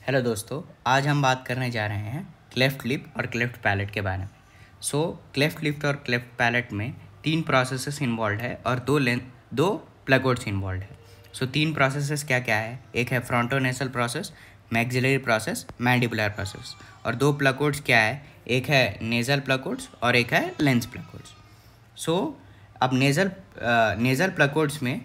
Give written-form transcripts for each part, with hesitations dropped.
Hello दोस्तों, आज हम बात करने जा रहे हैं क्लेफ्ट लिप और क्लेफ्ट पैलेट के बारे में। क्लेफ्ट लिप और क्लेफ्ट पैलेट में 3 प्रोसेसेस इन्वॉल्व है और दो प्लगोड्स इन्वॉल्व है। 3 प्रोसेसेस क्या क्या है? एक है frontonasal process, maxillary process, mandibular process. और 2 प्लगोड्स क्या है? एक है नेजल प्लगोड्स और एक है लेंस प्लगोड्स। अब नेजल प्लगोड्स में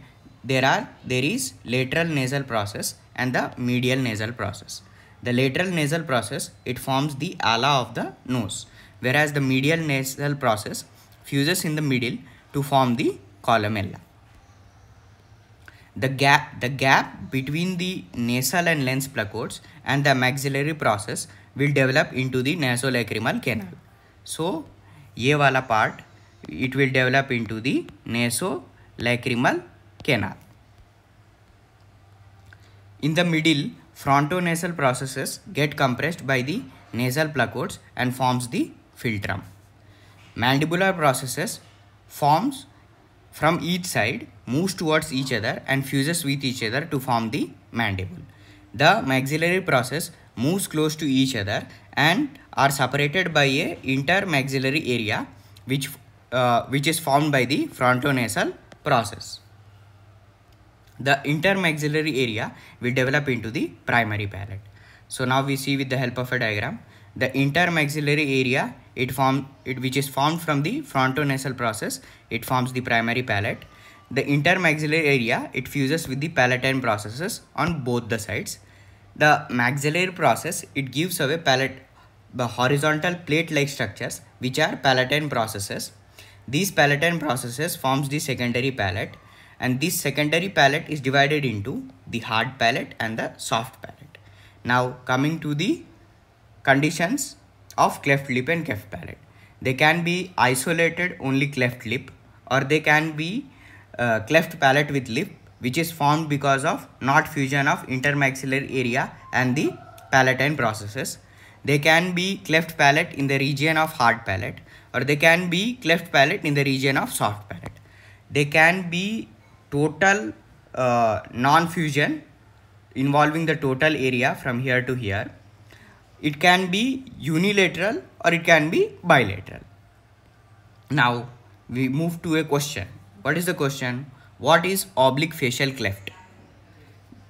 there is lateral nasal process and the medial nasal process. The lateral nasal process, it forms the ala of the nose, whereas the medial nasal process fuses in the middle to form the columella. The gap between the nasal and lens placodes and the maxillary process will develop into the nasolacrimal canal. So ये वाला part it will develop into the nasolacrimal canal. In the middle, frontonasal processes get compressed by the nasal placodes and forms the philtrum. Mandibular processes forms from each side, moves towards each other and fuses with each other to form the mandible. The maxillary process moves close to each other and are separated by a intermaxillary area which is formed by the frontonasal process. The intermaxillary area will develop into the primary palate. So now we see with the help of a diagram. The intermaxillary area which is formed from the frontonasal process, it forms the primary palate. The intermaxillary area, it fuses with the palatine processes on both the sides. The maxillary process, it gives away the horizontal plate-like structures which are palatine processes. These palatine processes forms the secondary palate. And this secondary palate is divided into the hard palate and the soft palate. Now coming to the conditions of cleft lip and cleft palate. They can be isolated only cleft lip, or they can be cleft palate with lip which is formed because of not fusion of intermaxillary area and the palatine processes. They can be cleft palate in the region of hard palate, or they can be cleft palate in the region of soft palate. They can be total non-fusion involving the total area from here to here. It can be unilateral or it can be bilateral. Now we move to a question. What is the question? What is oblique facial cleft?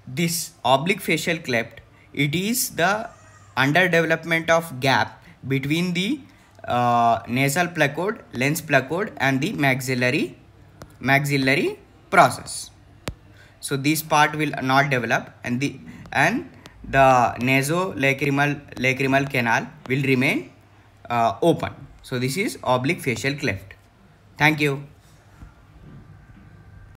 This oblique facial cleft, it is the underdevelopment of gap between the nasal placode, lens placode and the maxillary process. So this part will not develop and the nasolacrimal canal will remain open. So this is oblique facial cleft. Thank you.